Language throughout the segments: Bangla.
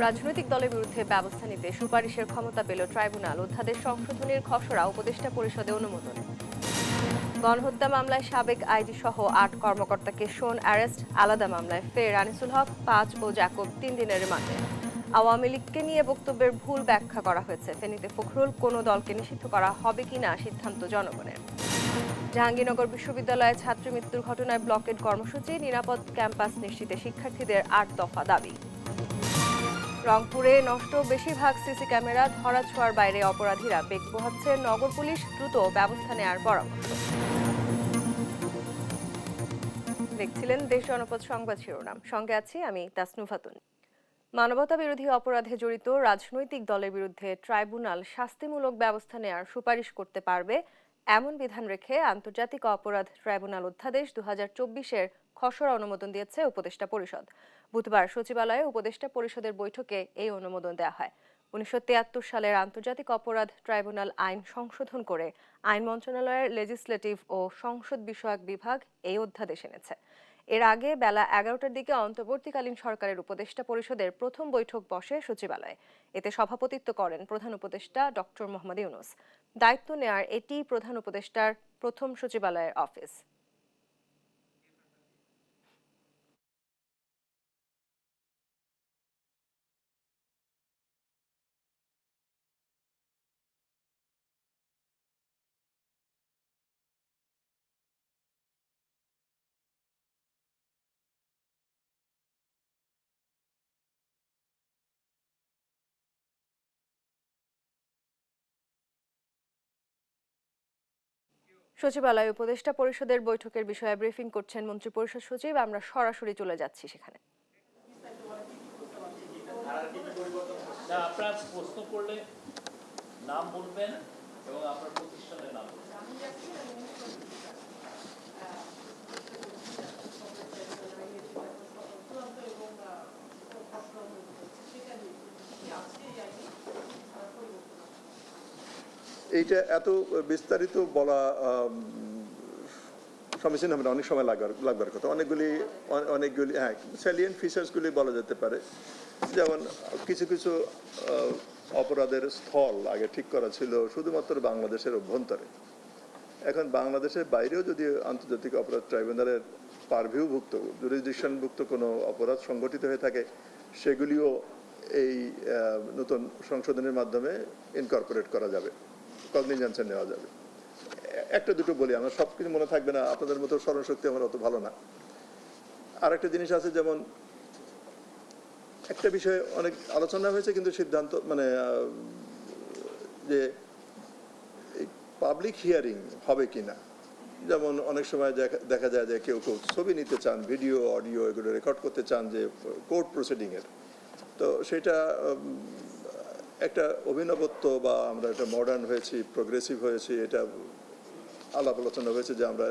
রাজনৈতিক দলের বিরুদ্ধে ব্যবস্থা নিতে সুপারিশের ক্ষমতা পেল ট্রাইব্যুনাল। অধ্যাদেশ সংশোধনের খসড়া উপদেষ্টা পরিষদে অনুমোদন। গণহত্যা মামলায় সাবেক আইজি সহ ৮ কর্মকর্তাকে শোন অ্যারেস্ট। আলাদা মামলায় ফের আনিসুল হক ৫ ও জ্যাকব ৩ দিনের রিমান্ডে। আওয়ামী লীগকে নিয়ে বক্তব্যের ভুল ব্যাখ্যা করা হয়েছে। ফেনীতে ফখরুল, কোনো দলকে নিষিদ্ধ করা হবে কিনা সিদ্ধান্ত জনগণের। জাহাঙ্গীরনগর বিশ্ববিদ্যালয়ে ছাত্রী মৃত্যুর ঘটনায় ব্লকেড কর্মসূচি। নিরাপদ ক্যাম্পাস নিশ্চিতে শিক্ষার্থীদের ৮ দফা দাবি। রংপুরে নষ্ট বেশিরভাগ সিসি ক্যামেরা, ধরাছোঁয়ার বাইরে অপরাধীরা বেগ পোহাচ্ছে। নগর পুলিশ দ্রুত ব্যবস্থা নেওয়ার পরামর্শ। দেখছিলেন দেশ জনপদ সংবাদ শিরোনাম, সঙ্গে আছি আমি তাসনু খাতুন। মানবতা বিরোধী অপরাধে জড়িত রাজনৈতিক দলের বিরুদ্ধে ট্রাইব্যুনাল শাস্তিমূলক ব্যবস্থা নেওয়ার সুপারিশ করতে পারবে এমন বিধান রেখে আন্তর্জাতিক অপরাধ ট্রাইব্যুনাল অধ্যাদেশ ২০২৪-এর খসড়া অনুমোদন দিয়েছে উপদেষ্টা পরিষদ। বুধবার সচিবালয়ে উপদেষ্টা পরিষদের বৈঠকে এই অনুমোদন দেওয়া হয়। ১৯৭৩ সালের আন্তর্জাতিক অপরাধ ট্রাইব্যুনাল আইন সংশোধন করে আইন মন্ত্রণালয়ের লেজিসলেটিভ ও সংসদ বিষয়ক বিভাগ এই অধ্যাদেশ এনেছে। এর আগে বেলা ১১টার দিকে অন্তর্বর্তীকালীন সরকারের উপদেষ্টা পরিষদের প্রথম বৈঠক বসে সচিবালয়ে। এতে সভাপতিত্ব করেন প্রধান উপদেষ্টা ডক্টর মোহাম্মদ ইউনূস। দায়িত্ব নেয়ার এটি প্রধান উপদেষ্টার প্রথম সচিবালয়ের অফিস। সচিবালয়ে উপদেষ্টা পরিষদের বৈঠকের বিষয়ে ব্রিফিং করছেন মন্ত্রিপরিষদ সচিব। আমরা সরাসরি চলে যাচ্ছি সেখানে। আপনার প্রশ্ন করলে নাম বলবেন এবং আপনার প্রতিষ্ঠানের নাম বলবেন। এইটা এত বিস্তারিত বলা সমীচীন হবে না, অনেক সময় লাগবার কথা। অনেকগুলি হ্যাঁ স্যালিয়েন্ট ফিচার্সগুলি বলা যেতে পারে। যেমন কিছু কিছু অপরাধের স্থল আগে ঠিক করা ছিল শুধুমাত্র বাংলাদেশের অভ্যন্তরে। এখন বাংলাদেশের বাইরেও যদি আন্তর্জাতিক অপরাধ ট্রাইব্যুনালের পারভিউভুক্ত জুরিসডিকশনভুক্ত কোনো অপরাধ সংগঠিত হয়ে থাকে, সেগুলিও এই নতুন সংশোধনের মাধ্যমে ইনকর্পোরেট করা যাবে, কগনিজেন্সে নেওয়া যাবে। একটা দুটো বলি, আমার সব কিছু মনে থাকবে না, আপনাদের মতো স্মরণশক্তি আমার অত ভালো না। আর একটা জিনিস আছে, যেমন একটা বিষয়ে অনেক আলোচনা হয়েছে কিন্তু সিদ্ধান্ত মানে যে পাবলিক হিয়ারিং হবে কিনা। যেমন অনেক সময় দেখা যায় যে কেউ ছবি নিতে চান, ভিডিও অডিও এগুলো রেকর্ড করতে চান যে কোর্ট প্রসিডিংয়ের। তো সেটা একটা অভিনবত্ব বা আমরা একটা মডার্ন হয়েছি, প্রোগ্রেসিভ হয়েছি, এটা আলাপ আলোচনা হয়েছে যে আমরা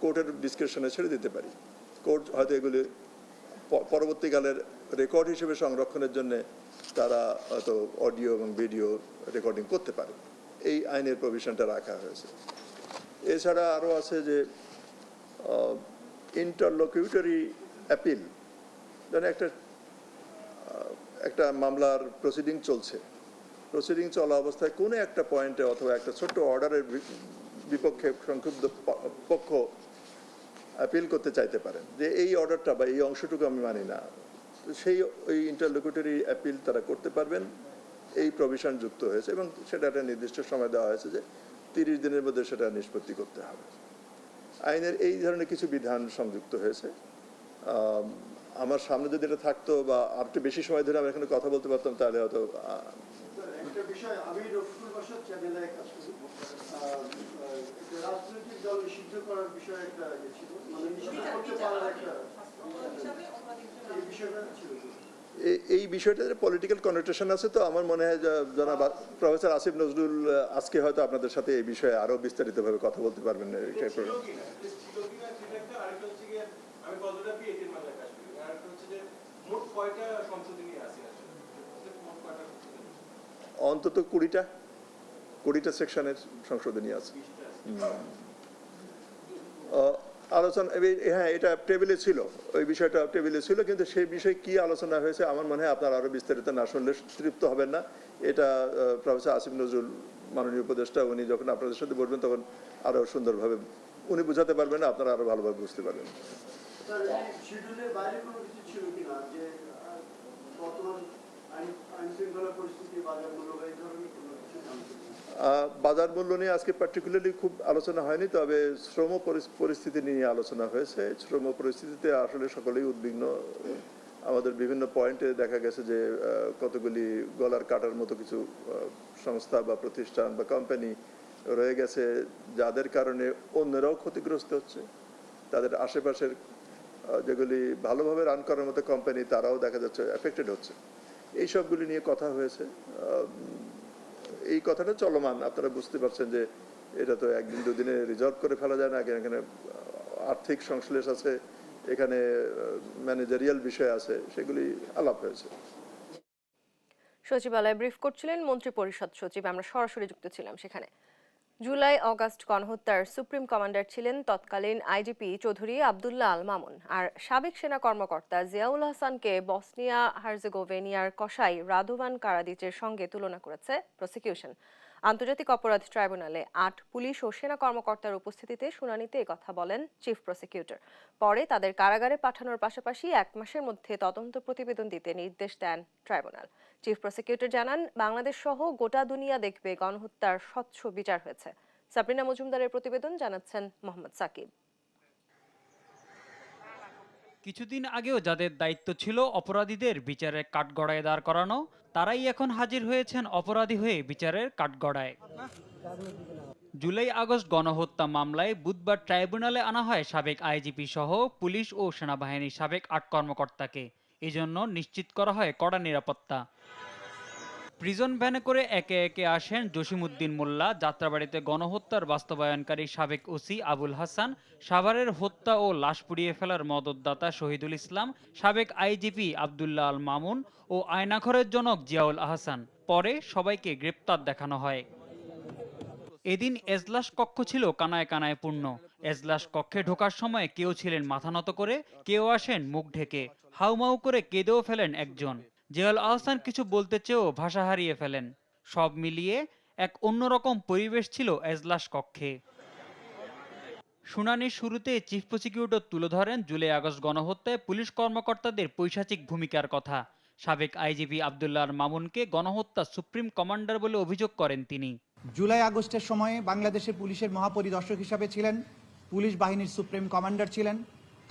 কোর্টের ডিসক্রিপশনে ছেড়ে দিতে পারি। কোর্ট হয়তো এগুলি পরবর্তীকালের রেকর্ড হিসেবে সংরক্ষণের জন্য তারা হয়তো অডিও এবং ভিডিও রেকর্ডিং করতে পারে। এই আইনের প্রভিশনটা রাখা হয়েছে। এছাড়া আরও আছে যে ইন্টারলোকিউটরি অ্যাপিল। যেন একটা মামলার প্রসিডিং চলছে, প্রসিডিং চলা অবস্থায় কোনো একটা পয়েন্টে অথবা একটা ছোট্ট অর্ডারের বিপক্ষে সংক্ষুব্ধ পক্ষ অ্যাপিল করতে চাইতে পারেন যে এই অর্ডারটা বা এই অংশটুকু আমি মানি না। সেই ওই ইন্টারলোকিউটরি অ্যাপিল তারা করতে পারবেন, এই প্রভিশন যুক্ত হয়েছে এবং সেটা একটা নির্দিষ্ট সময় দেওয়া হয়েছে যে 30 দিনের মধ্যে সেটা নিষ্পত্তি করতে হবে। আইনের এই ধরনের কিছু বিধান সংযুক্ত হয়েছে। আমার সামনে যদি এটা থাকতো বা একটু বেশি সময় ধরে আমি এখানে কথা বলতে পারতাম, তাহলে হয়তো একটা বিষয় আমি রফিকুল বাসার চ্যানেলে কাজ করি, রাজনৈতিক দল নিষিদ্ধ করার বিষয়ে একটা ছিল, মানে নিষিদ্ধ করতে পারার একটা এই বিষয়টা ছিল। এই বিষয়টাতে পলিটিক্যাল কনোটেশন আছে। তো আমার মনে হয় জনাব প্রফেসর আসিফ নজরুল আজকে হয়তো আপনাদের সাথে এই বিষয়ে আরো বিস্তারিতভাবে কথা বলতে পারবেন। অন্তত 20টা সেকশনের সংশোধনী আছে। আলোচনা হ্যাঁ, এটা টেবিলে ছিল, ওই বিষয়টা টেবিলে ছিল, কিন্তু সেই বিষয়ে কি আলোচনা হয়েছে আমার মনে হয় আপনারা আরো বিস্তারিত না শুনলে তৃপ্ত হবেন না। এটা প্রফেসর আসিফ নজরুল মাননীয় উপদেষ্টা, উনি যখন আপনাদের সাথে বলবেন তখন আরো সুন্দরভাবে উনি বুঝাতে পারবেন, আপনারা আরো ভালোভাবে বুঝতে পারবেন। স্যার, এই শিডিউলের বাইরে কোনো কিছু ছিল কিনা, যে বর্তমান আইন শৃঙ্খলা পরিস্থিতি, বাজার মূল্য বা এই ধরনের কোনো কিছু জানতে? বাজার মূল্য নিয়ে আজকে পার্টিকুলারলি খুব আলোচনা হয়নি, তবে শ্রম পরিস্থিতি নিয়ে আলোচনা হয়েছে। শ্রম পরিস্থিতিতে আসলে সকলেই উদ্বিগ্ন। আমাদের বিভিন্ন পয়েন্টে দেখা গেছে যে কতগুলি গলার কাটার মতো কিছু সংস্থা বা প্রতিষ্ঠান বা কোম্পানি রয়ে গেছে, যাদের কারণে অন্যরাও ক্ষতিগ্রস্ত হচ্ছে। তাদের আশেপাশের যেগুলি ভালোভাবে রান করার মতো কোম্পানি, তারাও দেখা যাচ্ছে এফেক্টেড হচ্ছে। এই সবগুলি নিয়ে কথা হয়েছে। এই কথাটা চলমান, আপনারা বুঝতে পারছেন যে এটা তো একদিন দুদিনে রিজলভ করে ফেলা যায় না। এখানে আর্থিক সংশ্লেষ আছে, এখানে ম্যানেজারিয়াল বিষয় আছে, সেগুলি আলাপ হয়েছে। সচিবালয়ে ব্রিফ করছিলেন মন্ত্রী পরিষদ সচিব, আমরা সরাসরি যুক্ত ছিলাম সেখানে। জুলাই অগাস্ট গণহত্যার সুপ্রিম কমান্ডার ছিলেন তৎকালীন আইজিপি চৌধুরী আব্দুল্লাহ আল মামুন, আর সাবেক সেনা কর্মকর্তা জিয়াউল হাসানকে বসনিয়া হার্জেগোভিনিয়ার কসাই রাদোভান কারাদিচের সঙ্গে তুলনা করেছে প্রসিকিউশন। আন্তর্জাতিক অপরাধ ট্রাইব্যুনালে ৮ পুলিশ ও সেনা কর্মকর্তার উপস্থিতিতে শুনানিতে একথা বলেন চিফ প্রসিকিউটর। পরে তাদের কারাগারে পাঠানোর পাশাপাশি ১ মাসের মধ্যে তদন্ত প্রতিবেদন দিতে নির্দেশ দেন ট্রাইব্যুনাল। চিফ প্রসিকিউটর জানান, বাংলাদেশ সহ গোটা দুনিয়া দেখবে গণহত্যার স্বচ্ছ বিচার হয়েছে। সাবরিনা মজুমদারের প্রতিবেদন, জানাচ্ছেন মোহাম্মদ সাকিব। কিছুদিন আগেও যাদের দায়িত্ব ছিল অপরাধীদের বিচারের কাঠগড়ায় দাঁড় করানো, তারাই এখন হাজির হয়েছেন অপরাধী হয়ে বিচারের কাঠগড়ায়। জুলাই আগস্ট গণহত্যা মামলায় বুধবার ট্রাইব্যুনালে আনা হয় সাবেক আইজিপি সহ পুলিশ ও সেনাবাহিনীর সাবেক ৮ কর্মকর্তাকে। এজন্য নিশ্চিত করা হয় কড়া নিরাপত্তা। প্রিজন ভ্যানে করে একে একে আসেন জসিমউদ্দিন মোল্লা, যাত্রাবাড়িতে গণহত্যার বাস্তবায়নকারী সাবেক ওসি আবুল হাসান, সাভারের হত্যা ও লাশ পুড়িয়ে ফেলার মদতদাতা শহীদুল ইসলাম, সাবেক আইজিপি আব্দুল্লাহ আল মামুন ও আয়নাঘরের জনক জিয়াউল আহসান। পরে সবাইকে গ্রেপ্তার দেখানো হয়। এদিন এজলাস কক্ষ ছিল কানায় কানায় পূর্ণ। এজলাস কক্ষে ঢোকার সময় কেউ ছিলেন মাথা নত করে, কেউ আসেন মুখ ঢেকে, হাউমাউ করে কেঁদেও ফেলেন একজন। জিয়াউল আহসান কিছু বলতে চেয়েও ভাষা হারিয়ে ফেলেন। সব মিলিয়ে এক অন্যরকম পরিবেশ ছিল এজলাস কক্ষে। শুনানির শুরুতে চিফ প্রসিকিউটর তুলে ধরেন জুলাই আগস্ট গণহত্যায় পুলিশ কর্মকর্তাদের পৈশাচিক ভূমিকার কথা। সাবেক আইজিপি আব্দুল্লাহ আল মামুনকে গণহত্যা সুপ্রিম কমান্ডার বলে অভিযোগ করেন তিনি। জুলাই আগস্টের সময়ে বাংলাদেশের পুলিশের মহাপরিদর্শক হিসাবে ছিলেন, পুলিশ বাহিনীর সুপ্রিম কমান্ডার ছিলেন।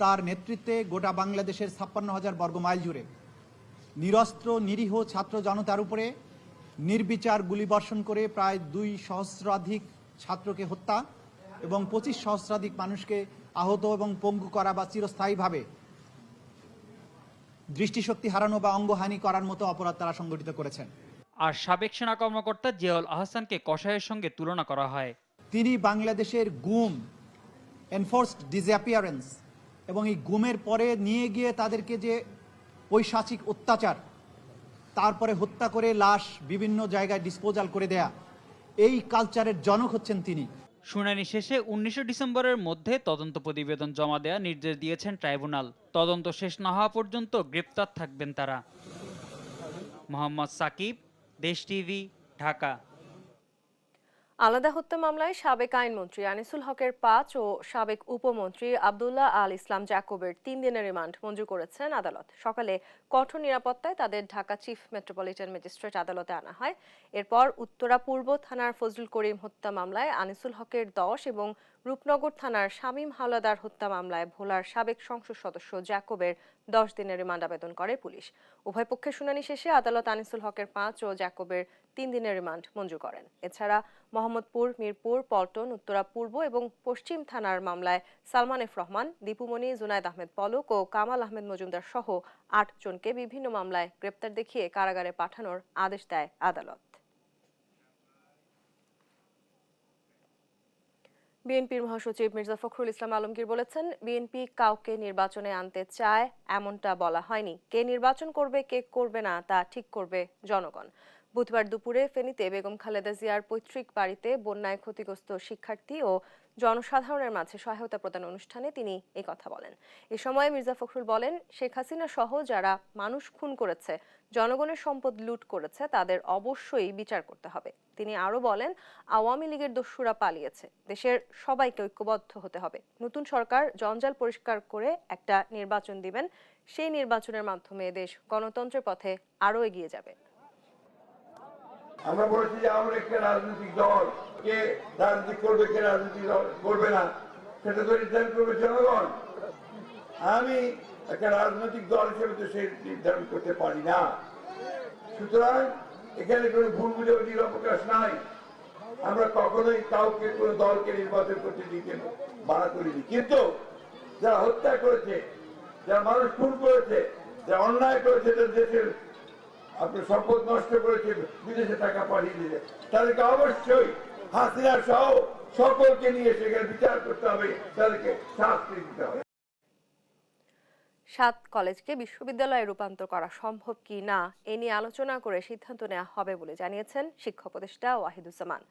তার নেতৃত্বে গোটা বাংলাদেশের ৫৬,০০০ বর্গমাইল জুড়ে নিরস্ত্র নিরীহ ছাত্র জনতার উপরে নির্বিচার গুলিবর্ষণ করে প্রায় ২ সহস্রাধিক ছাত্রকে হত্যা এবং ২৫ সহস্রাধিক মানুষকে আহত এবং পঙ্গু করা বা চিরস্থায়ীভাবে দৃষ্টিশক্তি হারানো বা অঙ্গহানি করার মতো অপরাধ তারা সংগঠিত করেছেন। আর সাবেক সেনা কর্মকর্তা জিয়াউল আহসানকে কসাইয়ের সঙ্গে তুলনা করা হয়। তিনি বাংলাদেশের গুম, এনফোর্সড ডিসঅ্যাপিয়ারেন্স এবং এই গুমের পরে নিয়ে গিয়ে তাদেরকে যে পৈশাচিক অত্যাচার, তারপরে হত্যা করে লাশ বিভিন্ন জায়গায় ডিসপোজাল করে দেয়া, এই কালচারের জনক হচ্ছেন তিনি। শুনানি শেষে ১৯ ডিসেম্বরের মধ্যে তদন্ত প্রতিবেদন জমা দেওয়ার নির্দেশ দিয়েছেন ট্রাইব্যুনাল। তদন্ত শেষ না হওয়া পর্যন্ত গ্রেপ্তার থাকবেন তারা। মোহাম্মদ সাকিব, দেশ টিভি, ঢাকা। আলাদা হত্যা মামলায় সাবেক আইনমন্ত্রী আনিসুল হকের ৫ ও সাবেক উপমন্ত্রী আব্দুল্লাহ আল ইসলাম জাকবের ৩ দিনের রিমান্ড মঞ্জুর করেছেন আদালত। সকালে কঠোর নিরাপত্তায় তাদের ঢাকা চিফ মেট্রোপলিটন ম্যাজিস্ট্রেট আদালতে আনা হয়। এরপর উত্তরা পূর্ব থানার ফজলুল করিম হত্যা মামলায় আনিসুল হকের ১০ এবং রূপনগর থানার শামীম হাওলাদার হত্যা মামলায় ভোলার সাবেক সংসদ সদস্য জাকবের ১০ দিনের রিমান্ড আবেদন করে পুলিশ। উভয় পক্ষের শুনানি শেষে আদালত আনিসুল হকের ৫ ও জাকবের ৩ দিনের রিমান্ড মঞ্জুর করেন। এছাড়া মোহাম্মদপুর, মিরপুর, পল্টন, উত্তরা পূর্ব এবং পশ্চিম থানার মামলায় সালমান এফ রহমান, দীপুমণি, জুনায়েদ আহমেদ পলক ও কামাল আহমেদ মজুমদার সহ ৮ জনকে বিভিন্ন মামলায় গ্রেপ্তার দেখিয়ে কারাগারে পাঠানোর আদেশ দেয় আদালত। বিএনপির মহাসচিব মির্জা ফখরুল ইসলাম আলমগীর বলেছেন, বিএনপি কাউকে নির্বাচনে আনতে চায় এমনটা বলা হয়নি। কে নির্বাচন করবে, কে করবে না তা ঠিক করবে জনগণ। বুধবার দুপুরে ফেনীতে বেগম খালেদা জিয়ার পৈতৃক বাড়িতে বন্যায় ক্ষতিগ্রস্ত শিক্ষার্থী ও জনসাধারণের মাঝে সহায়তা প্রদান অনুষ্ঠানে তিনি এই কথা বলেন। এ সময় মির্জা ফখরুল বলেন, শেখ হাসিনা সহ যারা মানুষ খুন করেছে, জনগণের সম্পদ লুট করেছে, তাদের অবশ্যই বিচার করতে হবে। তিনি আরো বলেন, আওয়ামী লীগের দস্যুরা পালিয়েছে, দেশের সবাইকে ঐক্যবদ্ধ হতে হবে। নতুন সরকার জঞ্জাল পরিষ্কার করে একটা নির্বাচন দিবেন, সেই নির্বাচনের মাধ্যমে দেশ গণতন্ত্রের পথে আরো এগিয়ে যাবে। আমরা বলেছি যে আমরা একটা রাজনৈতিক দল কে রাজনীতি করবে, কে রাজনীতি করবে না, সেটা তো নির্ধারণ করবে জনগণ। আমি একটা রাজনৈতিক দল হিসেবে তো সে নির্ধারণ করতে পারি না। সুতরাং এখানে কোনো ভুল বুঝাবুঝির অবকাশ নাই। আমরা কখনোই কাউকে কোনো দলকে নির্বাচন করতে দিতে মানা করিনি, কিন্তু যারা হত্যা করেছে, যারা মানুষ খুন করেছে, যারা অন্যায় করেছে, দেশের আপনার সম্পদ নষ্ট করেছে, বিদেশে টাকা পাঠিয়ে দিলে, তাদেরকে অবশ্যই হাসিনা সহ সকলকে নিয়ে সেখানে বিচার করতে হবে, তাদেরকে শাস্তি দিতে হবে। 7 কলেজকে বিশ্ববিদ্যালয়ে রূপান্তর করা সম্ভব কি না এ নিয়ে আলোচনা করে সিদ্ধান্ত নেওয়া হবে বলে জানিয়েছেন শিক্ষা উপদেষ্টা ওয়াহিদুজ্জামান।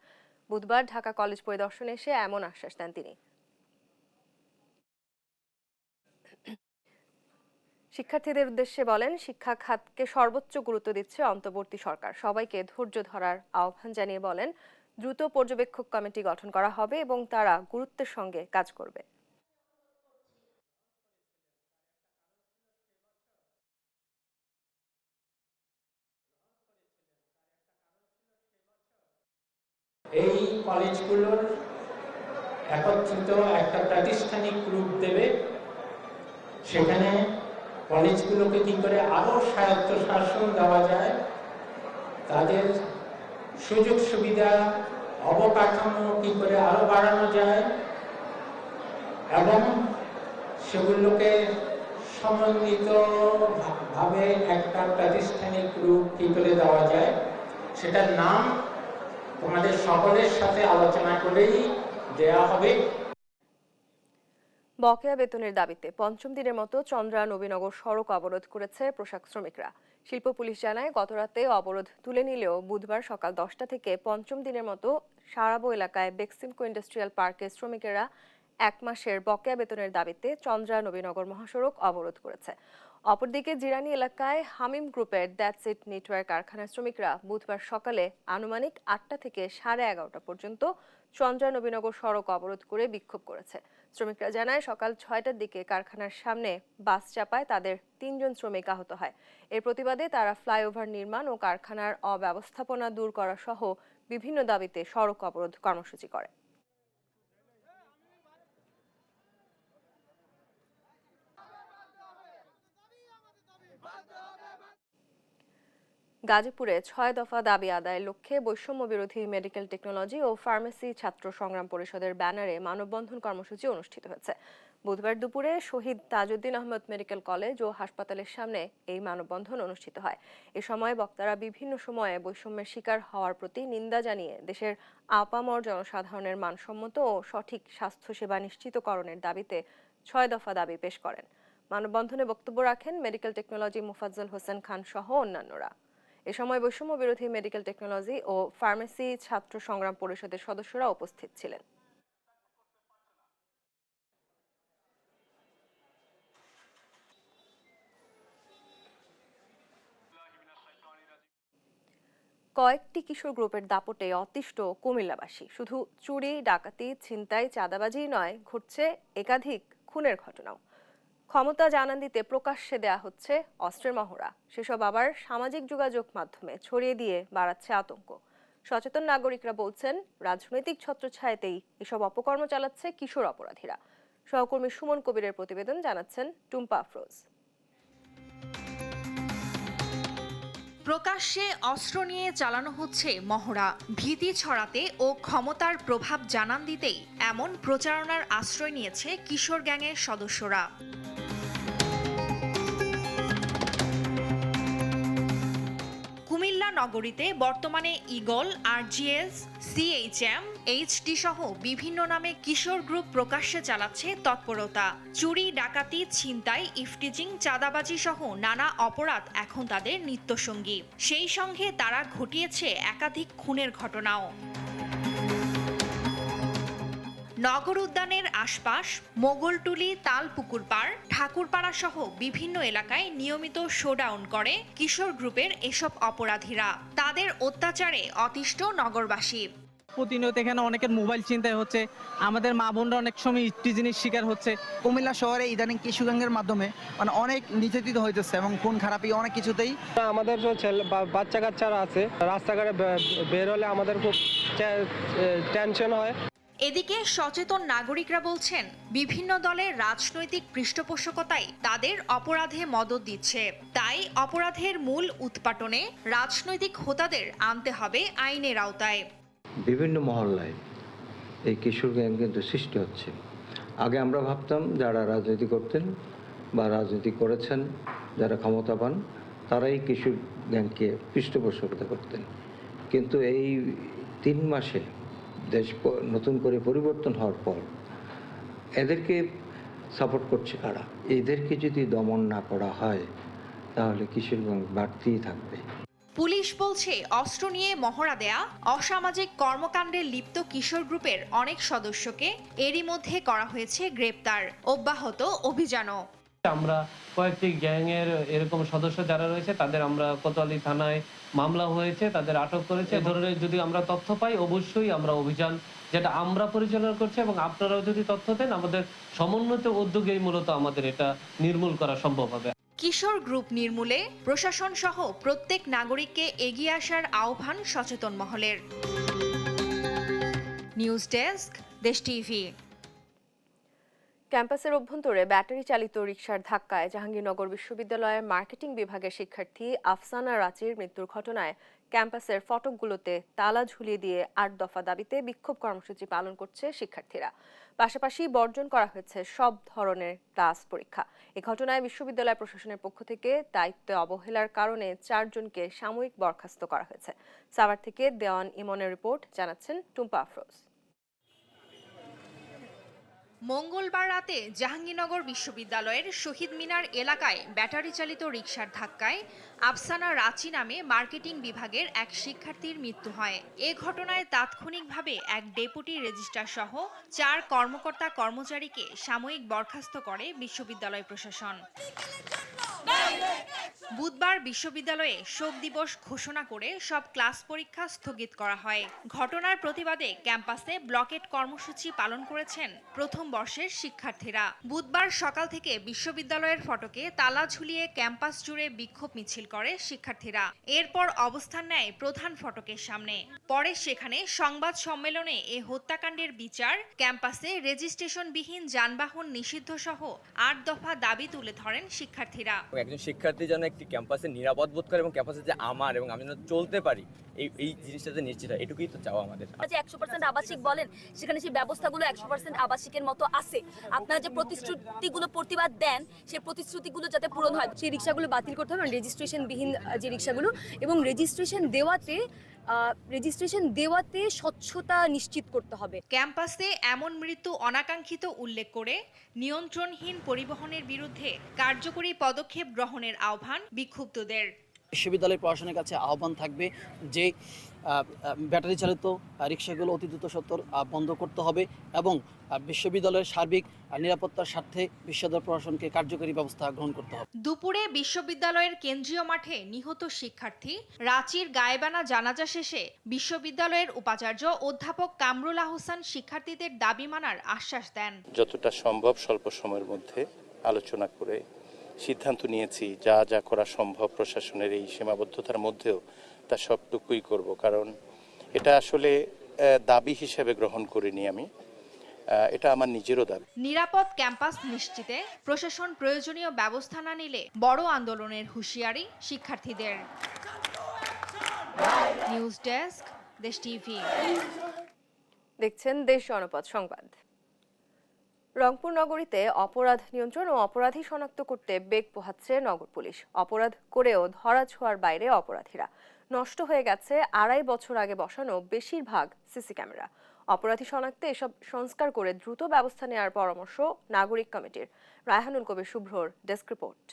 বুধবার ঢাকা কলেজ পরিদর্শনে এসে এমন আশ্বাস দেন তিনি। শিক্ষার্থীদের উদ্দেশ্যে বলেন, শিক্ষা খাতকে সর্বোচ্চ গুরুত্ব দিচ্ছে অন্তর্বর্তী সরকার। সবাইকে ধৈর্য ধরার আহ্বান জানিয়ে বলেন, দ্রুত পর্যবেক্ষক কমিটি গঠন করা হবে এবং তারা গুরুত্বের সঙ্গে কাজ করবে। এই কলেজগুলোর একত্রিত একটা প্রাতিষ্ঠানিক রূপ দেবে। সেখানে কলেজগুলোকে কি করে আরো স্বায়ত্তশাসন দেওয়া যায়, তাদের সুযোগ সুবিধা অবকাঠামো কি করে আরো বাড়ানো যায় এবং সেগুলোকে সমন্বিত ভাবে একটা প্রাতিষ্ঠানিক রূপ কি করে দেওয়া যায়, সেটার নাম তোমাদের সকলের সাথে আলোচনা করেই দেয়া হবে। বকেয়া বেতনের দাবিতে পঞ্চম দিনের মতো চন্দ্রা নবীনগর সড়ক অবরোধ করেছে পোশাক শ্রমিকরা। শিল্প পুলিশ জানায়, গতরাতে অবরোধ তুলে নিলেও বুধবার সকাল 10টা থেকে পঞ্চম দিনের মতো সারাবো এলাকায় বেক্সিমকো ইন্ডাস্ট্রিয়াল পার্কের শ্রমিকেরা 1 মাসের বকেয়া বেতনের দাবিতে চন্দ্রা নবীনগর মহাসড়ক অবরোধ করেছে। অপরদিকে জিরানী এলাকায় হামিম গ্রুপের দ্যাটস ইট নেটওয়ার্ক কারখানার শ্রমিকরা বুধবার সকালে আনুমানিক 8টা থেকে 11:30 পর্যন্ত চন্দ্রা নবীনগর সড়ক অবরোধ করে বিক্ষোভ করেছে। শ্রমিকরা জানায়, সকাল 6টার দিকে কারখানার সামনে বাস চাপায় তাদের 3 জন শ্রমিক আহত হয়। এর প্রতিবাদে তারা ফ্লাইওভার নির্মাণ ও কারখানার অব্যবস্থাপনা দূর করা সহ বিভিন্ন দাবিতে সড়ক অবরোধ কর্মসূচি করে। গাজীপুরে 6 দফা দাবি আদায়ের লক্ষ্যে বৈষম্য বিরোধী মেডিকেল টেকনোলজি ও ফার্মেসি ছাত্র সংগ্রাম পরিষদের ব্যানারে মানববন্ধন কর্মসূচি অনুষ্ঠিত হয়েছে। বুধবার দুপুরে শহীদ তাজউদ্দিন আহমদ মেডিকেল কলেজ ও হাসপাতালের সামনে এই মানববন্ধন অনুষ্ঠিত হয়। এ সময় বক্তারা বিভিন্ন সময়ে বৈষম্যের শিকার হওয়ার প্রতি নিন্দা জানিয়ে দেশের আপামর জনসাধারণের মানসম্মত ও সঠিক স্বাস্থ্যসেবা নিশ্চিতকরণের দাবিতে 6 দফা দাবি পেশ করেন। মানববন্ধনে বক্তব্য রাখেন মেডিকেল টেকনোলজি মোফাজ্জল হোসেন খান সহ অন্যান্যরা। এ সময় বৈষম্য বিরোধী মেডিকেল টেকনোলজি ও ফার্মেসি ছাত্র সংগ্রাম পরিষদের সদস্যরা উপস্থিত ছিলেন। কয়েকটি কিশোর গ্রুপের দাপটে অতিষ্ঠ কুমিল্লাবাসী। শুধু চুরি, ডাকাতি, ছিনতাই, চাঁদাবাজি নয়, ঘটছে একাধিক খুনের ঘটনাও। ক্ষমতা জানান দিতে প্রকাশ্যে দেয়া হচ্ছে অস্ত্রের মহড়া, সেসব আবার সামাজিক যোগাযোগ মাধ্যমে ছড়িয়ে দিয়ে বাড়াচ্ছে আতঙ্ক। সচেতন নাগরিকরা বলছেন, রাজনৈতিক ছত্রছায়াতেই এসব অপকর্ম চালাচ্ছে কিশোর অপরাধীরা। সহকর্মী সুমন কবিরের প্রতিবেদন, জানাচ্ছেন টুম্পা আফরোজ। প্রকাশ্যে অস্ত্র নিয়ে চালানো হচ্ছে মহড়া। ভীতি ছড়াতে ও ক্ষমতার প্রভাব জানান দিতেই এমন প্রচারণার আশ্রয় নিয়েছে কিশোর গ্যাংয়ের সদস্যরা। কুমিল্লা নগরীতে বর্তমানে ঈগল, আরজিএস, সিএইচএম, এইচডি সহ বিভিন্ন নামে কিশোর গ্রুপ প্রকাশ্যে চালাচ্ছে তৎপরতা। চুরি, ডাকাতি, ছিনতাই, ইফটিজিং, চাঁদাবাজি সহ নানা অপরাধ এখন তাদের নিত্যসঙ্গী। সেই সঙ্গে তারা ঘটিয়েছে একাধিক খুনের ঘটনাও। নগর উদ্যানের আশপাশ মোগলটুলি, তালপুকুর পাড়, ঠাকুরপাড়া সহ বিভিন্ন এলাকায় নিয়মিত শোডাউন করে কিশোর গ্রুপের এসব অপরাধীরা। তাদের অত্যাচারে অতিষ্ঠ নগরবাসী। প্রতিনিয়ত এখানে অনেকের মোবাইল ছিনতাই হচ্ছে, আমাদের মা বোনরা অনেক সময় ইফটিজিংয়ের শিকার হচ্ছে। কুমিল্লা শহরে ইদানিং কিশোর গ্যাংয়ের মাধ্যমে মানে অনেক নির্যাতিত হইতেছে এবং খুন খারাপি অনেক কিছুতেই। আমাদের যে বাচ্চা কাচ্চারা আছে রাস্তাঘাটে বের হলে আমাদের খুব টেনশন হয়। এদিকে সচেতন নাগরিকরা বলছেন, বিভিন্ন দলের রাজনৈতিক পৃষ্ঠপোষকতাই তাদের অপরাধে মদদ দিচ্ছে। তাই অপরাধের মূল উৎপাটনে রাজনৈতিক হোতাদের আনতে হবে আইনের আওতায়। বিভিন্ন মহল্লায় এই কিশোর গ্যাং কিন্তু সৃষ্টি হচ্ছে। আগে আমরা ভাবতাম যারা রাজনীতি করতেন বা রাজনীতি করেছেন, যারা ক্ষমতা পান, তারাই কিশোর গ্যাংকে পৃষ্ঠপোষকতা করতেন। কিন্তু এই 3 মাসে দেশ নতুন করে পরিবর্তন হওয়ার পর এদেরকে সাপোর্ট করছে কারা? এদেরকে যদি দমন না করা হয় তাহলে কিশোর গ্যাং বাড়তেই থাকবে। পুলিশ বলছে, অস্ত্র নিয়ে মহড়া দেয়া, অসামাজিক কর্মকাণ্ডে লিপ্ত কিশোর গ্রুপের অনেক সদস্যকে এরই মধ্যে করা হয়েছে গ্রেপ্তার। অব্যাহত অভিযানও। আমরা কয়েকটি গ্যাংয়ের এরকম সদস্য যারা রয়েছে তাদের আমরা কোতোয়ালি থানায় মামলা হয়েছে, তাদের আটক করেছে। এ ধরনের যদি আমরা তথ্য পাই অবশ্যই আমরা অভিযান যেটা আমরা পরিচালনা করছি এবং আপনারাও যদি তথ্য দেন আমাদের সমন্বিত উদ্যোগেই মূলত আমাদের এটা নির্মূল করা সম্ভব হবে। কিশোর গ্রুপ নির্মূলে প্রশাসন সহ প্রত্যেক নাগরিককে এগিয়ে আসার আহ্বান সচেতন মহলের। নিউজ ডেস্ক, দেশ টিভি। ক্যাম্পাসের অভ্যন্তরে ব্যাটারি চালিত রিকশার ধাক্কায় জাহাঙ্গীরনগর বিশ্ববিদ্যালয়ের মার্কেটিং বিভাগের শিক্ষার্থী আফসানা রাচির মৃত্যুর ঘটনায় ক্যাম্পাসের ফটকগুলোতে তালা ঝুলিয়ে দিয়ে 8 দফা দাবিতে বিক্ষোভ কর্মসূচি পালন করছে শিক্ষার্থীরা। পাশাপাশি বর্জন করা হয়েছে সব ধরনের ক্লাস পরীক্ষা। এ ঘটনায় বিশ্ববিদ্যালয় প্রশাসনের পক্ষ থেকে দায়িত্বে অবহেলার কারণে 4 জনকে সাময়িক বরখাস্ত করা হয়েছে। সাভার থেকে দেওয়ান ইমনের রিপোর্ট, জানাচ্ছেন টুম্পা আফরোজ। মঙ্গলবার রাতে জাহাঙ্গীরনগর বিশ্ববিদ্যালয়ের শহীদ মিনার এলাকায় ব্যাটারি চালিত রিকশার ধাক্কায় আফসানা রাচি নামে মার্কেটিং বিভাগের এক শিক্ষার্থীর মৃত্যু হয়। এ ঘটনায় তাৎক্ষণিকভাবে এক ডেপুটি রেজিস্ট্রার সহ 4 কর্মকর্তা কর্মচারীকে সাময়িক বরখাস্ত করে বিশ্ববিদ্যালয় প্রশাসন। বুধবার বিশ্ববিদ্যালয়ে শোক দিবস ঘোষণা করে সব ক্লাস পরীক্ষা স্থগিত করা হয়। ঘটনার প্রতিবাদে ক্যাম্পাসে ব্লকেট কর্মসূচি পালন করেছেন প্রথম বর্ষের শিক্ষার্থীরা। বুধবার সকাল থেকে বিশ্ববিদ্যালয়ের ফটকে তালা ঝুলিয়ে ক্যাম্পাস জুড়ে বিক্ষোভ মিছিল করে শিক্ষার্থীরা। এরপর অবস্থান নেয় প্রধান ফটকের সামনে। পরে সেখানে সংবাদ সম্মেলনে এ হত্যাকাণ্ডের বিচার, ক্যাম্পাসে রেজিস্ট্রেশনবিহীন যানবাহন নিষিদ্ধ সহ 8 দফা দাবি তুলে ধরেন শিক্ষার্থীরা। একজন শিক্ষার্থী যেন একটি ক্যাম্পাসে নিরাপদ বোধ করে এবং ক্যাম্পাসে যে আমার এবং আমি যেন চলতে পারি এই জিনিসটাতে নিশ্চিত হয়, এটুকুই তো চাওয়া আমাদের। 100% আবাসিক বলেন, সেখানে সেই ব্যবস্থাগুলো 100% আবাসিকের মতো আছে। আপনারা যে প্রতিশ্রুতিগুলো প্রতিবাদ দেন সেই প্রতিশ্রুতিগুলো যাতে পূরণ হয়, সেই রিক্সাগুলো বাতিল করতে হবে, রেজিস্ট্রেশনবিহীন যে রিক্সাগুলো, এবং রেজিস্ট্রেশন দেওয়াতে স্বচ্ছতা নিশ্চিত করতে হবে। ক্যাম্পাসে এমন মৃত্যু অনাকাঙ্ক্ষিত উল্লেখ করে নিয়ন্ত্রণহীন পরিবহনের বিরুদ্ধে কার্যকরী পদক্ষেপ গ্রহণের আহ্বান বিক্ষুব্ধদের। বিশ্ববিদ্যালয় প্রশাসনের কাছে আহ্বান থাকবে যে ব্যাটারি চালিত রিক্সাগুলো অতি দ্রুত সত্বর বন্ধ করতে হবে এবং বিশ্ববিদ্যালয়ের সার্বিক নিরাপত্তার স্বার্থে বিশ্ববিদ্যালয় প্রশাসনকে কার্যকরী ব্যবস্থা গ্রহণ করতে হবে। দুপুরে বিশ্ববিদ্যালয়ের কেন্দ্রীয় মাঠে নিহত শিক্ষার্থী রাচির গায়েবানা জানাজা শেষে বিশ্ববিদ্যালয়ের উপাচার্য অধ্যাপক কামরুল আহসান শিক্ষার্থীদের দাবি মানার আশ্বাস দেন। যতটা সম্ভব স্বল্প সময়ের মধ্যে আলোচনা করে সিদ্ধান্ত নিয়েছি যা যা করা সম্ভব প্রশাসনের এই সীমাবদ্ধতার মধ্যেও তা সবটুকুই করব, কারণ এটা আসলে দাবি হিসেবে গ্রহণ করিনি আমি, এটা আমার নিজেরও দাবি। নিরাপদ ক্যাম্পাস নিশ্চিতে প্রশাসন প্রয়োজনীয় ব্যবস্থা না নিলে বড় আন্দোলনের হুঁশিয়ারি শিক্ষার্থীদের। নিউজ ডেস্ক, দেশ টিভি। দেখছেন দেশ জনপদ সংবাদ। রংপুর নগরীতে অপরাধ নিয়ন্ত্রণ ও অপরাধী শনাক্ত করতে বেগ পোহাচ্ছে নগর পুলিশ। অপরাধ করেও ধরা ছোঁয়ার বাইরে অপরাধীরা। নষ্ট হয়ে গেছে 2.5 বছর আগে বসানো বেশিরভাগ সিসি ক্যামেরা। অপরাধী শনাক্তে এসব সংস্কার করে দ্রুত ব্যবস্থা নেওয়ার পরামর্শ নাগরিক কমিটির। রায়হানুল কবির শুভ্রর ডেস্ক রিপোর্ট।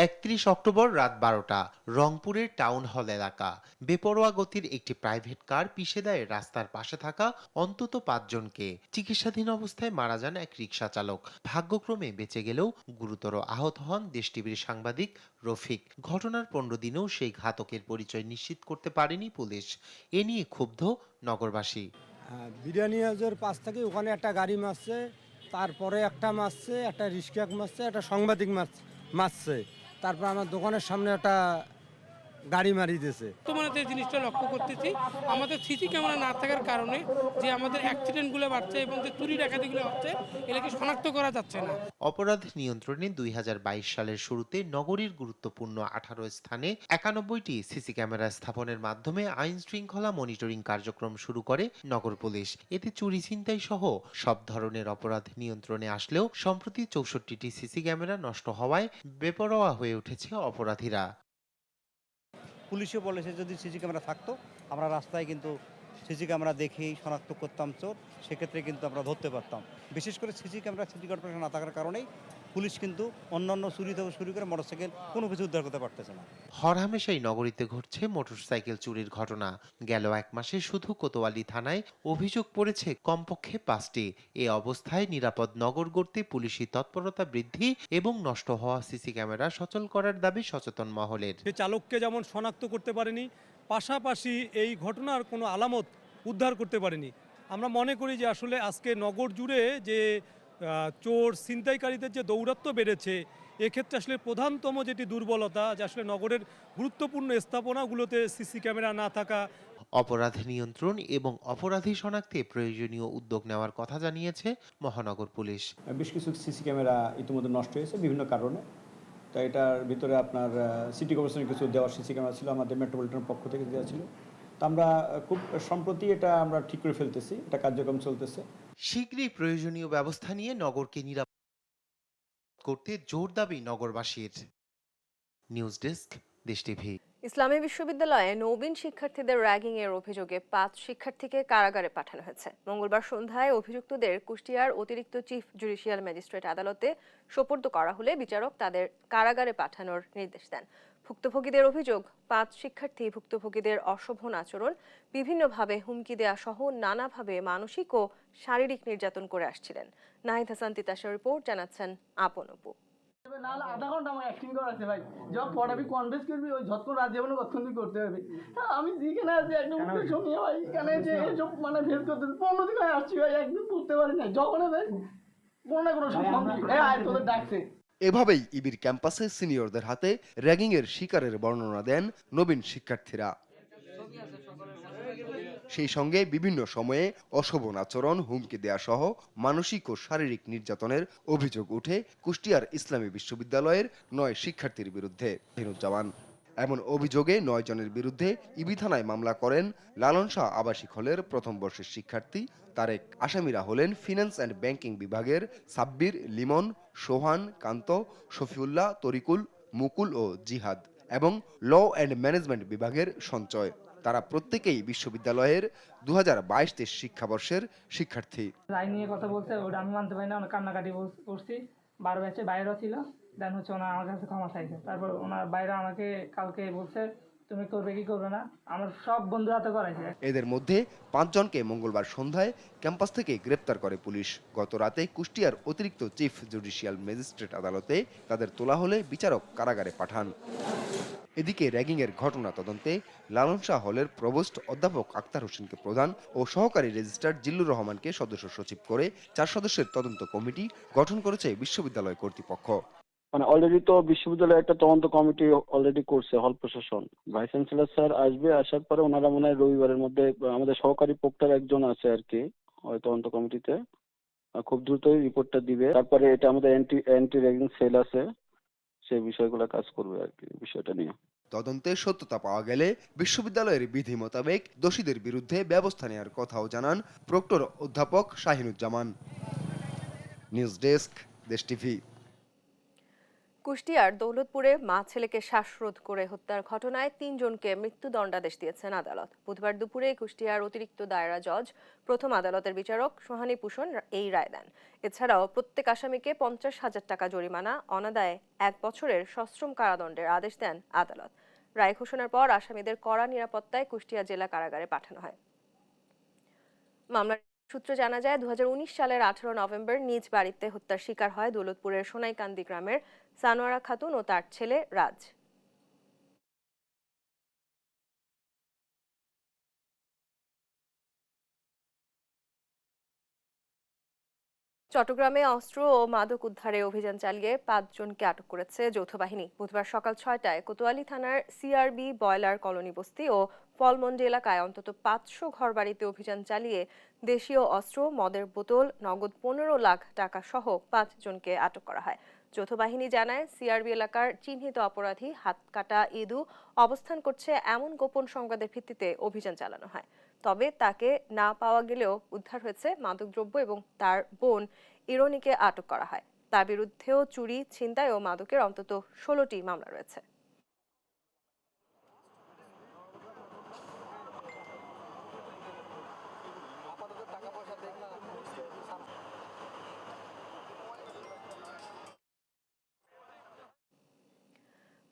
31 অক্টোবর রাত 12টা রংপুরের টাউন হল এলাকা। বেপরোয়া গতির একটি প্রাইভেট কার পিষে দেয় রাস্তার পাশে থাকা অন্তত 5 জনকে। চিকিৎসাধীন অবস্থায় মারা যান এক রিকশা চালক। ভাগ্যক্রমে বেঁচে গেলেও গুরুতর আহত হন দেশ টিভির সাংবাদিক রফিক। ঘটনার 15 দিনেও সেই ঘাতকের পরিচয় নিশ্চিত করতে পারেনি পুলিশ। এ নিয়ে ক্ষুব্ধ নগরবাসী। বিরিয়ানি হাউসের পাশ থেকে ওখানে একটা গাড়ি মারছে, তারপরে একটা মারছে, একটা রিক্সা মারছে, একটা সাংবাদিক মারছে, তারপর আমার দোকানের সামনে একটা গাড়ি মারি দিয়েছে। বর্তমানে যে জিনিসটা লক্ষ্য করতেছি, আমাদের সিসি ক্যামেরা না থাকার কারণে যে আমাদের অ্যাক্সিডেন্টগুলো বাড়ছে এবং যে চুরি ডাকাতিগুলো হচ্ছে এটাকে শনাক্ত করা যাচ্ছে না। অপরাধ নিয়ন্ত্রণে 2022 সালের শুরুতে নগরীর গুরুত্বপূর্ণ 18 স্থানে 91টি সিসি ক্যামেরা স্থাপনের মাধ্যমে আইন শৃঙ্খলা মনিটরিং কার্যক্রম শুরু করে নগর পুলিশ। এতে চুরি ছিনতাই সহ সব ধরনের অপরাধ নিয়ন্ত্রণে আসলেও সম্প্রতি 64টি সিসি ক্যামেরা নষ্ট হওয়ায় বেপরোয়া হয়ে উঠেছে অপরাধীরা। পুলিশও বলেছে যদি সিসি ক্যামেরা থাকতো আমরা রাস্তায় কিন্তু সিসি ক্যামেরা দেখেই শনাক্ত করতাম চোর, সেক্ষেত্রে কিন্তু আমরা ধরতে পারতাম। বিশেষ করে সিসি ক্যামেরা সিটি কর্পোরেশন না থাকার কারণেই পুলিশ কিন্তু অন্যান্য চুরি থেকে শুরু করে মোটরসাইকেল কোনো কিছু উদ্ধার করতে পারতেছে না। হরহামেশাই নগরীতে ঘটছে মোটরসাইকেল চুরির ঘটনা। গেল 1 মাসে শুধু কোতোয়ালি থানায় অভিযোগ পড়েছে কমপক্ষে 5টি। এ অবস্থায় নিরাপদ নগর গড়তে পুলিশি তৎপরতা বৃদ্ধি এবং নষ্ট হওয়া সিসি ক্যামেরা সচল করার দাবি সচেতন মহলের। চালককে যেমন শনাক্ত করতে পারেনি, পাশাপাশি এই ঘটনার কোনো আলামত উদ্ধার করতে পারেনি। আমরা মনে করি যে আসলে আজকে নগর জুড়ে যে চোর ছিনতাইকারীদের যে দৌরাত্ম্য বেড়েছে, এক্ষেত্রে আসলে প্রধানতম যেটি দুর্বলতা যে আসলে নগরের গুরুত্বপূর্ণ স্থাপনাগুলোতে সিসি ক্যামেরা না থাকা। অপরাধ নিয়ন্ত্রণ এবং অপরাধী শনাক্তে প্রয়োজনীয় উদ্যোগ নেওয়ার কথা জানিয়েছে মহানগর পুলিশ। বেশ কিছু সিসি ক্যামেরা ইতিমধ্যে নষ্ট হয়েছে বিভিন্ন কারণে। তো এটার ভিতরে আপনার সিটি কর্পোরেশনের কিছু দেওয়া সিসি ক্যামেরা ছিল, আমাদের মেট্রোপলিটনের পক্ষ থেকে দেওয়া ছিল। তো আমরা খুব সম্প্রতি এটা আমরা ঠিক করে ফেলতেছি, এটা কার্যক্রম চলতেছে। শীঘ্রই প্রয়োজনীয় ব্যবস্থা নিয়ে নগরকে নিরাপদ করতে জোর দাবি নগরবাসীর। নিউজ ডেস্ক, দেশ টিভি। ইসলামী বিশ্ববিদ্যালয়ে নবীন শিক্ষার্থীদের র্যাগিং এর অভিযোগে 5 শিক্ষার্থীকে কারাগারে পাঠানো হয়েছে। মঙ্গলবার সন্ধ্যায় অভিযুক্তদের কুষ্টিয়ার অতিরিক্ত চিফ জুডিশিয়াল ম্যাজিস্ট্রেট আদালতে সোপর্দ করা হলে বিচারক তাদের কারাগারে পাঠানোর নির্দেশ দেন। ভুক্তভোগীদের অভিযোগ, 5 শিক্ষার্থী ভুক্তভোগীদের অশোভন আচরণ, বিভিন্নভাবে হুমকি দেওয়া সহ নানাভাবে মানসিক ও শারীরিক নির্যাতন করে আসছিলেন। নাহিদ হাসান তিতাসের রিপোর্ট, জানাচ্ছেন আপন অপু। আধা ঘন্টা আমার অ্যাক্টিং করা আছে ভাই, যখন পড়াবি কনভেন্স করবি ওই যতক্ষণ রাত যাবে না ততক্ষণ করতে হবে। আমি যেখানে আছি একদম শুনিয়ে ভাই এখানে যে এসব মানে ফেস করতে 15 দিন আসছি ভাই, একদিন পড়তে পারি না। যখন কোনো না কোনো সময় তোদের ডাকছে। এভাবেই ইবির ক্যাম্পাসে সিনিয়রদের হাতে র্যাগিংয়ের শিকারের বর্ণনা দেন নবীন শিক্ষার্থীরা। সেই সঙ্গে বিভিন্ন সময়ে অশোভন আচরণ, হুমকি দেয়া সহ মানসিক ও শারীরিক নির্যাতনের অভিযোগ উঠে কুষ্টিয়ার ইসলামী বিশ্ববিদ্যালয়ের 9 শিক্ষার্থীর বিরুদ্ধে। শাহিনুজ্জামান এমন অভিযোগে 9 জনের বিরুদ্ধে ইবি থানায় মামলা করেন লালন শাহ আবাসিক হলের প্রথম বর্ষের শিক্ষার্থী তারেক। আসামিরা হলেন ফিন্যান্স অ্যান্ড ব্যাংকিং বিভাগের সাব্বির, লিমন, সোহান, কান্ত, শফিউল্লাহ, তরিকুল, মুকুল ও জিহাদ এবং ল অ্যান্ড ম্যানেজমেন্ট বিভাগের সঞ্চয়। তারা প্রত্যেকেই বিশ্ববিদ্যালয়ের 2022-23 শিক্ষাবর্ষের শিক্ষার্থী। রায় নিয়ে কথা বলতে ওটা আমি মানতে পারি না, অনেক কান্নাকাটি করছি। 12 ব্যাচে বাইরেও ছিল, দেন হচ্ছে ওনার আমার কাছে ক্ষমা চাইছে। তারপর ওনার বাইরে আমাকে কালকে বলছে তুমি করবে কি করবে না, আমার সব বন্ধুরা তো করাইছে। এদের মধ্যে 5 জনকে মঙ্গলবার সন্ধ্যায় ক্যাম্পাস থেকে গ্রেপ্তার করে পুলিশ। গত রাতে কুষ্টিয়ার অতিরিক্ত চিফ জুডিশিয়াল ম্যাজিস্ট্রেট আদালতে তাদের তোলা হলে বিচারক কারাগারে পাঠান। এদিকে র্যাগিংয়ের ঘটনা তদন্তে লালন শাহ হলের প্রভোস্ট অধ্যাপক আক্তার হোসেনকে প্রধান ও সহকারী রেজিস্ট্রার জিল্লুর রহমানকে সদস্য সচিব করে 4 সদস্যের তদন্ত কমিটি গঠন করেছে বিশ্ববিদ্যালয় কর্তৃপক্ষ। মানে অলরেডি তো বিশ্ববিদ্যালয়ে একটা তদন্ত কমিটি অলরেডি করছে হল প্রশাসন। ভাইস চ্যান্সেলর স্যার আসবে, আসার পরে ওনারা মনে হয় রবিবারের মধ্যে, আমাদের সহকারী প্রক্টর একজন আছে আর কি ওই তদন্ত কমিটিতে, খুব দ্রুতই রিপোর্টটা দিবে। তারপরে এটা আমাদের অ্যান্টি র্যাগিং সেল আছে, সেই বিষয়গুলো কাজ করবে আর কি বিষয়টা নিয়ে। তদন্তে সত্যতা পাওয়া গেলে বিশ্ববিদ্যালয়ের বিধি মোতাবেক দোষীদের বিরুদ্ধে ব্যবস্থা নেওয়ার কথাও জানান প্রক্টর অধ্যাপক শাহিনুজ্জামান। নিউজ ডেস্ক, দেশ টিভি। কুষ্টিয়ার দৌলতপুরে মা ছেলেকে শ্বাসরোধ করে হত্যার ঘটনায় 3 জনকে মৃত্যুদণ্ডাদেশ দিয়েছেন আদালত। বুধবার দুপুরে কুষ্টিয়ার অতিরিক্ত দায়রা জজ প্রথম আদালতের বিচারক সোহানী ভূষণ এই রায় দেন। এছাড়াও প্রত্যেক আসামিকে 50,000 টাকা জরিমানা, অনাদায়ে 1 বছরের সশ্রম কারাদণ্ডের আদেশ দেন আদালত। রায় ঘোষণার পর আসামিদের কড়া নিরাপত্তায় কুষ্টিয়া জেলা কারাগারে পাঠানো হয়। মামলার সূত্রে জানা যায় 2019 সালের 18 নভেম্বর নিজ বাড়িতে হত্যার শিকার হয় দৌলতপুরের সোনাইকান্দি গ্রামের সানোয়ারা খাতুন ও তার ছেলে রাজ। চট্টগ্রামে অস্ত্র ও মাদক উদ্ধারে অভিযান চালিয়ে 5 জনকে আটক করেছে যৌথ বাহিনী। বুধবার সকাল 6টায় কোতোয়ালি থানার সিআরবি বয়লার কলোনি বস্তি ও ফলমন্ডি এলাকায় অন্তত 500 ঘরবাড়িতে অভিযান চালিয়ে দেশীয় অস্ত্র, মদের বোতল, নগদ 15 লাখ টাকা সহ 5 জনকে আটক করা হয়। যৌথ বাহিনী জানায়, সিআরবি এলাকার চিহ্নিত অপরাধী হাতকাটা ইদু অবস্থান করছে এমন গোপন সংবাদের ভিত্তিতে অভিযান চালানো হয়। তবে তাকে না পাওয়া গেলেও উদ্ধার হয়েছে মাদকদ্রব্য এবং তার বোন ইরনিকে আটক করা হয়। তার বিরুদ্ধেও চুরি, ছিনতাই ও মাদকের অন্তত 16টি মামলা রয়েছে।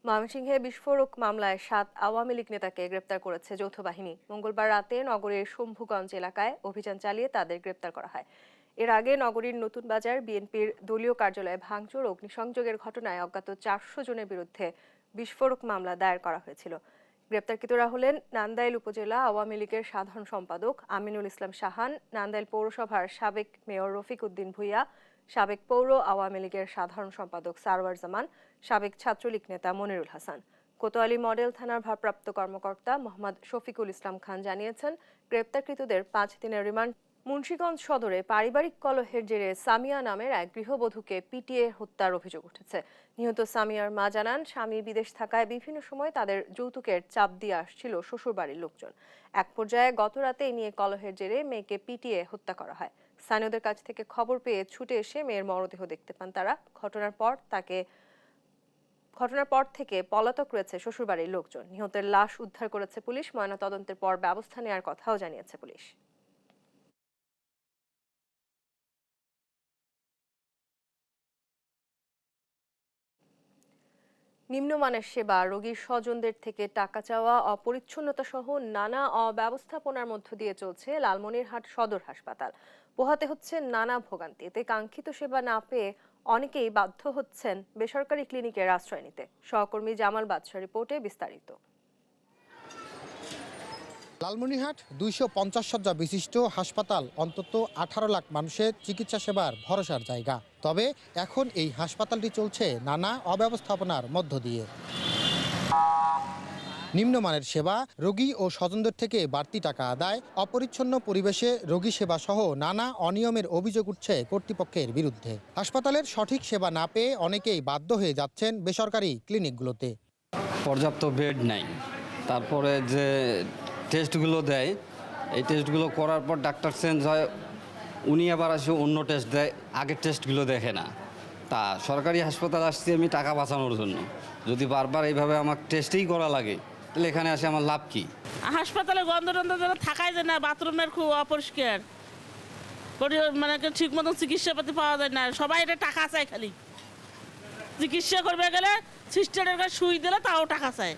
ময়মনসিংহে বিস্ফোরক মামলায় 7 আওয়ামী লীগ নেতাকে গ্রেপ্তার করেছে যৌথ বাহিনী। মঙ্গলবার রাতে নগরের শম্ভুগঞ্জ এলাকায় অভিযান চালিয়ে তাদের গ্রেপ্তার করা হয়। এর আগে নগরীর নতুন বাজার বিএনপির দলীয় কার্যালয়ে ভাঙচুর ও অগ্নিসংযোগের ঘটনায় অজ্ঞাত 400 জনের বিরুদ্ধে বিস্ফোরক মামলা দায়ের করা হয়েছিল। গ্রেপ্তারকৃতরা হলেন নান্দাইল উপজেলা আওয়ামী লীগের সাধারণ সম্পাদক আমিনুল ইসলাম শাহান, নান্দাইল পৌরসভার সাবেক মেয়র রফিক উদ্দিন ভূঁইয়া, সাবেক পৌর আওয়ামী লীগের সাধারণ সম্পাদক সারওয়ার জামান, সাবেক ছাত্রলীগ নেতা মনিরুল হাসান। কোতোয়ালি মডেল থানার ভারপ্রাপ্ত কর্মকর্তা মোহাম্মদ শফিকুল ইসলাম খান জানিয়েছেন, গ্রেপ্তারকৃতদের 5 দিনের রিমান্ড। মুন্সিগঞ্জ সদরে পারিবারিক কলহের জেরে সামিয়া নামের এক গৃহবধূকে পিটিয়ে হত্যার অভিযোগ উঠেছে। নিহত সামিয়ার মা জানান, স্বামী বিদেশ থাকায় বিভিন্ন সময় তাদের যৌতুকের চাপ দিয়ে আসছিল শ্বশুরবাড়ির লোকজন। এক পর্যায়ে গত রাতে এই নিয়ে কলহের জেরে মেয়েকে পিটিয়ে হত্যা করা হয়। স্থানীয়দের কাছ থেকে খবর পেয়ে ছুটে এসে মেয়ের মরদেহ দেখতে পান তারা। ঘটনার পর থেকে পলাতক রয়েছে শ্বশুরবাড়ির লোকজন। নিহতের লাশ উদ্ধার করেছে পুলিশ। ময়নাতদন্তের পর ব্যবস্থা নেওয়ার কথাও জানিয়েছে পুলিশ। নিম্নমানের সেবা, রোগীর স্বজনদের থেকে টাকা চাওয়া, অপরিচ্ছন্নতা সহ নানা অব্যবস্থাপনার মধ্য দিয়ে চলছে লালমনিরহাট সদর হাসপাতাল। পোহাতে হচ্ছে নানা ভোগান্তি। এতে কাঙ্ক্ষিত সেবা না পেয়ে অনেকেই বাধ্য হচ্ছেন বেসরকারি ক্লিনিকের আশ্রয় নিতে। সহকর্মী জামাল বাদশার রিপোর্টে বিস্তারিত। লালমনিরহাট 250 শয্যা বিশিষ্ট হাসপাতাল অন্তত 18 লাখ মানুষের চিকিৎসা সেবার ভরসার জায়গা। তবে এখন এই হাসপাতালটি চলছে নানা অব্যবস্থাপনার মধ্য দিয়ে। নিম্নমানের সেবা, রোগী ও স্বজনদের থেকে বাড়তি টাকা আদায়, অপরিচ্ছন্ন পরিবেশে রোগী সেবা সহ নানা অনিয়মের অভিযোগ উঠছে কর্তৃপক্ষের বিরুদ্ধে। হাসপাতালের সঠিক সেবা না পেয়ে অনেকেই বাধ্য হয়ে যাচ্ছেন বেসরকারি ক্লিনিকগুলোতে। পর্যাপ্ত বেড নাই, তারপরে যে টেস্টগুলো দেয়, এই টেস্টগুলো করার পর ডাক্তার চেঞ্জ হয়, উনি আবার আসে অন্য টেস্ট দেয়, আগের টেস্টগুলো দেখে না। তা সরকারি হাসপাতাল আসছি আমি টাকা বাঁচানোর জন্য, যদি বারবার এইভাবে আমার টেস্টেই করা লাগে তাহলে এখানে আসে আমার লাভ কি? হাসপাতালে গন্ধ টন্ধ যেন থাকাই যায় না, বাথরুমের খুব অপরিষ্কার, মানে ঠিক মতন চিকিৎসাপাতি পাওয়া যায় না। সবাই এটা টাকা চায়, খালি চিকিৎসা করবে গেলে সিস্টারের কাছে সুই দিলে তাও টাকা চায়।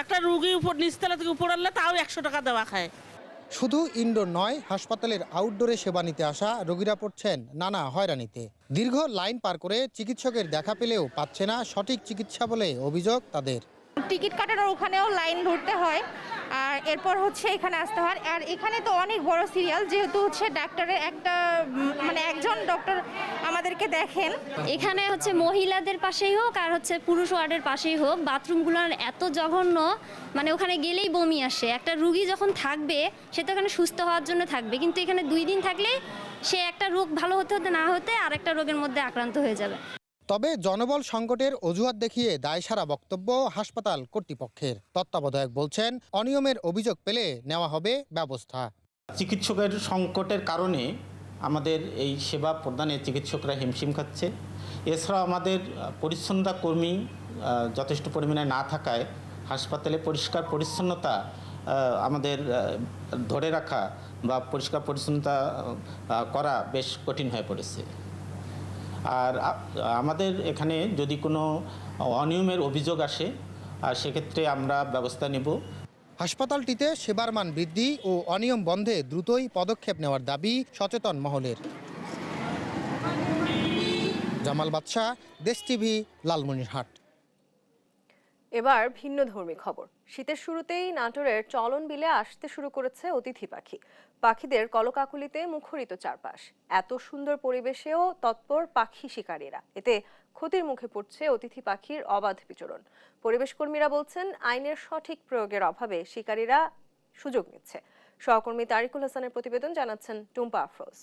একটা রুগী উপর নিচতলা থেকে উপর আনলে তাও 100 টাকা দেওয়া খায়। শুধু ইনডোর নয়, হাসপাতালের আউটডোরে সেবা নিতে আসা রোগীরা পড়ছেন নানা হয়রানিতে। দীর্ঘ লাইন পার করে চিকিৎসকের দেখা পেলেও পাচ্ছে না সঠিক চিকিৎসা বলে অভিযোগ তাদের। টিকিট কাটার ওখানেও লাইন ধরতে হয়, আর এরপর হচ্ছে এখানে আসতে হয়। আর এখানে তো অনেক বড় সিরিয়াল, যেহেতু হচ্ছে ডাক্তারের একটা মানে একজন ডক্টর আমাদেরকে দেখেন। এখানে হচ্ছে মহিলাদের পাশেই হোক আর হচ্ছে পুরুষ ওয়ার্ডের পাশেই হোক, বাথরুমগুলো এত জঘন্য, মানে ওখানে গেলেই বমি আসে। একটা রুগী যখন থাকবে সে তো এখানে সুস্থ হওয়ার জন্য থাকবে, কিন্তু এখানে 2 দিন থাকলে সে একটা রোগ ভালো হতে হতে না হতে আরেকটা রোগের মধ্যে আক্রান্ত হয়ে যাবে। তবে জনবল সংকটের অজুহাত দেখিয়ে দায়সারা বক্তব্য হাসপাতাল কর্তৃপক্ষের। তত্ত্বাবধায়ক বলছেন, অনিয়মের অভিযোগ পেলে নেওয়া হবে ব্যবস্থা। চিকিৎসকের সংকটের কারণে আমাদের এই সেবা প্রদানে চিকিৎসকরা হিমশিম খাচ্ছে। এছাড়াও আমাদের পরিচ্ছন্নতা কর্মী যথেষ্ট পরিমাণে না থাকায় হাসপাতালে পরিষ্কার পরিচ্ছন্নতা আমাদের ধরে রাখা বা পরিষ্কার পরিচ্ছন্নতা করা বেশ কঠিন হয়ে পড়েছে। আর আমাদের এখানে যদি কোনো অনিয়মের অভিযোগ আসে সেক্ষেত্রে আমরা ব্যবস্থা নেব। হাসপাতালটিতে সেবার মান বৃদ্ধি ও অনিয়ম বন্ধে দ্রুতই পদক্ষেপ নেওয়ার দাবি সচেতন মহলের। জামাল বাদশা, দেশ টিভি, লালমনিরহাট। এবার ভিন্নধর্মী খবর। শীতের শুরুতেই নাটোরের চলন বিলে আসতে শুরু করেছে অতিথি পাখি। পাখিদের কলকাকলিতে মুখরিত চারপাশ। এত সুন্দর পরিবেশেও তৎপর পাখি শিকারীরা। এতে ক্ষতির মুখে পড়ছে অতিথি পাখির অবাধ বিচরণ। পরিবেশ কর্মীরা বলছেন, আইনের সঠিক প্রয়োগের অভাবে শিকারীরা সুযোগ নিচ্ছে। সহকর্মী তারিকুল হাসানের প্রতিবেদন, জানাচ্ছেন টুম্পা আফরোজ।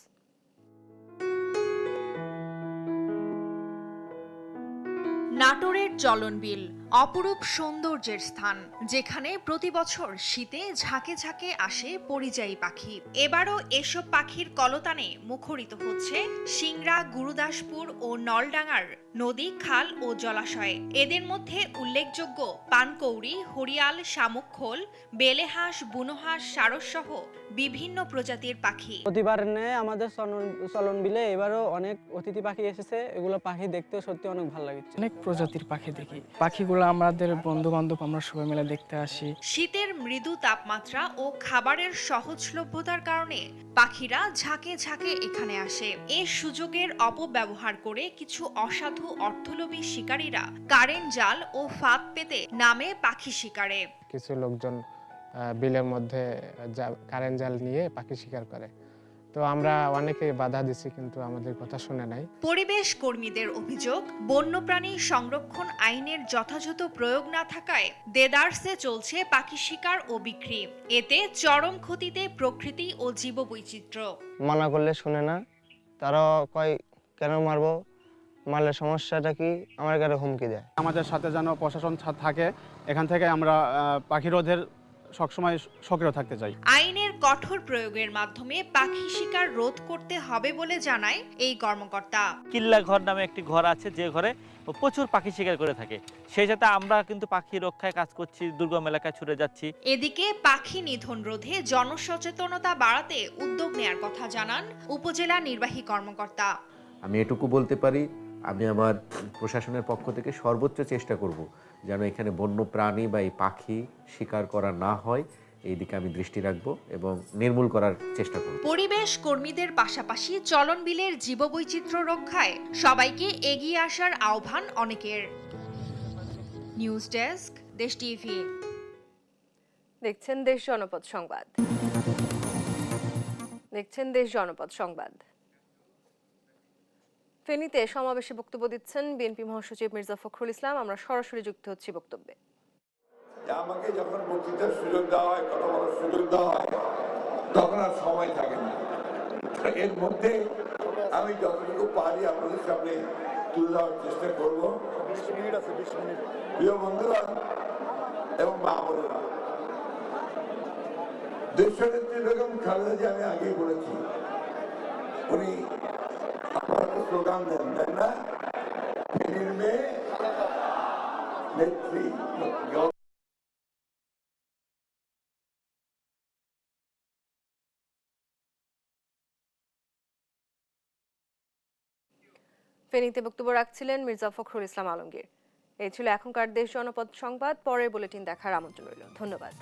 নাটোরের চলনবিল অপরূপ সৌন্দর্যের স্থান, যেখানে প্রতি বছর শীতে ঝাঁকে ঝাঁকে আসে পরিযায়ী পাখি। এবারও এসব পাখির কলতানে মুখরিত হচ্ছে সিংড়া, গুরুদাসপুর ও নলডাঙ্গার নদী, খাল ও জলাশয়ে। এদের মধ্যে উল্লেখযোগ্য পানকৌড়ি, হরিয়াল, শামুকখোল, বেলেহাঁস, বুনোহাঁস, সারস সহ বিভিন্ন প্রজাতির পাখি। প্রতিবার আমাদের চলন বিলে এবারও অনেক অতিথি পাখি এসেছে। এগুলো পাখি দেখতে সত্যি অনেক ভালো লাগে। অনেক প্রজাতির পাখি দেখি। পাখিগুলো আমাদের বন্ধু বান্ধব, আমরা সবাই মিলে দেখতে আসি। শীতের মৃদু তাপমাত্রা ও খাবারের সহজলভ্যতার কারণে পাখিরা ঝাঁকে ঝাঁকে এখানে আসে। এ সুযোগের অপব্যবহার করে কিছু অসাধু অর্থলোভী শিকারীরা কারেন্ট জাল ও ফাঁদ পেতে নামে পাখি শিকারে। কিছু লোকজন বিলের মধ্যে কারেন্ট জাল নিয়ে পাখি শিকার করে। তো আমরা অনেকে বাধা দিছি, কিন্তু আমাদের কথা শুনে নাই। পরিবেশ কর্মীদের অভিযোগ, বন্যপ্রাণী সংরক্ষণ আইনের যথাযথ প্রয়োগ না থাকায় দেদারসে চলছে পাখি শিকার ও বিক্রি। এতে চরম ক্ষতিতে প্রকৃতি ও জীববৈচিত্র্য। মানা করলে শুনে না, তারা কয় কেন মারবো, মারলে সমস্যাটা কি, আমার কাছে হুমকি দেয়। আমাদের সাথে যেন প্রশাসন থাকে, এখান থেকে আমরা পাখি রোধের সবসময় সক্রিয় থাকতে চাই। আইনের কঠোর প্রয়োগের মাধ্যমে পাখি শিকার রোধ করতে হবে বলে জানায় এই কর্মকর্তা। কিল্লা ঘর নামে একটি ঘর আছে, যে ঘরে প্রচুর পাখি শিকার করে থাকে। সেই সাথে আমরা কিন্তু পাখি রক্ষায় কাজ করছি, দুর্গম এলাকায় ছুটে যাচ্ছি। এদিকে পাখি নিধন রোধে জনসচেতনতা বাড়াতে উদ্যোগ নেয়ার কথা জানান উপজেলা নির্বাহী কর্মকর্তা। আমি এটুকু বলতে পারি, আমি আমার প্রশাসনের পক্ষ থেকে সর্বোচ্চ চেষ্টা করব যেন এখানে বন্য প্রাণী বা এই পাখি শিকার করা না হয়, এই দিকে আমি দৃষ্টি রাখবো এবং নির্মূল করার চেষ্টা করব। পরিবেশ কর্মীদের পাশাপাশি চলন বিলের জীববৈচিত্র্য রক্ষায় সবাইকে এগিয়ে আসার আহ্বান অনেকের। নিউজ ডেস্ক, দেশ টিভি। দেখছেন দেশ জনপদ সংবাদ। ফেনীতে সমাবেশে বক্তব্য দিচ্ছেন বিএনপি মহাসচিব মির্জা ফখরুল ইসলাম। আমরা সরাসরি যুক্ত হচ্ছি বক্তব্যে। আমাকে যখন বক্তৃতার সুযোগ দেওয়া হয়, কথা বলার সুযোগ দেওয়া হয়, তখন আর সময় থাকে না। এর মধ্যে আমি যতটুকু পারি আপনাদের সামনে তুলে দেওয়ার চেষ্টা করব। 20 মিনিট আছে, 20 মিনিট। প্রিয় বন্ধুরা এবং মা বোনেরা, দেশনেত্রী বেগম খালেদা জিয়া, আমি আগেই বলেছি, উনি স্লোগান দেন, তাই না? ফেনীর মেয়ে নেত্রী। ফেনীতে বক্তব্য রাখছিলেন মির্জা ফখরুল ইসলাম আলমগীর। এই ছিল এখনকার দেশ জনপদ সংবাদ। পরের বুলেটিন দেখার আমন্ত্রণ রইল। ধন্যবাদ।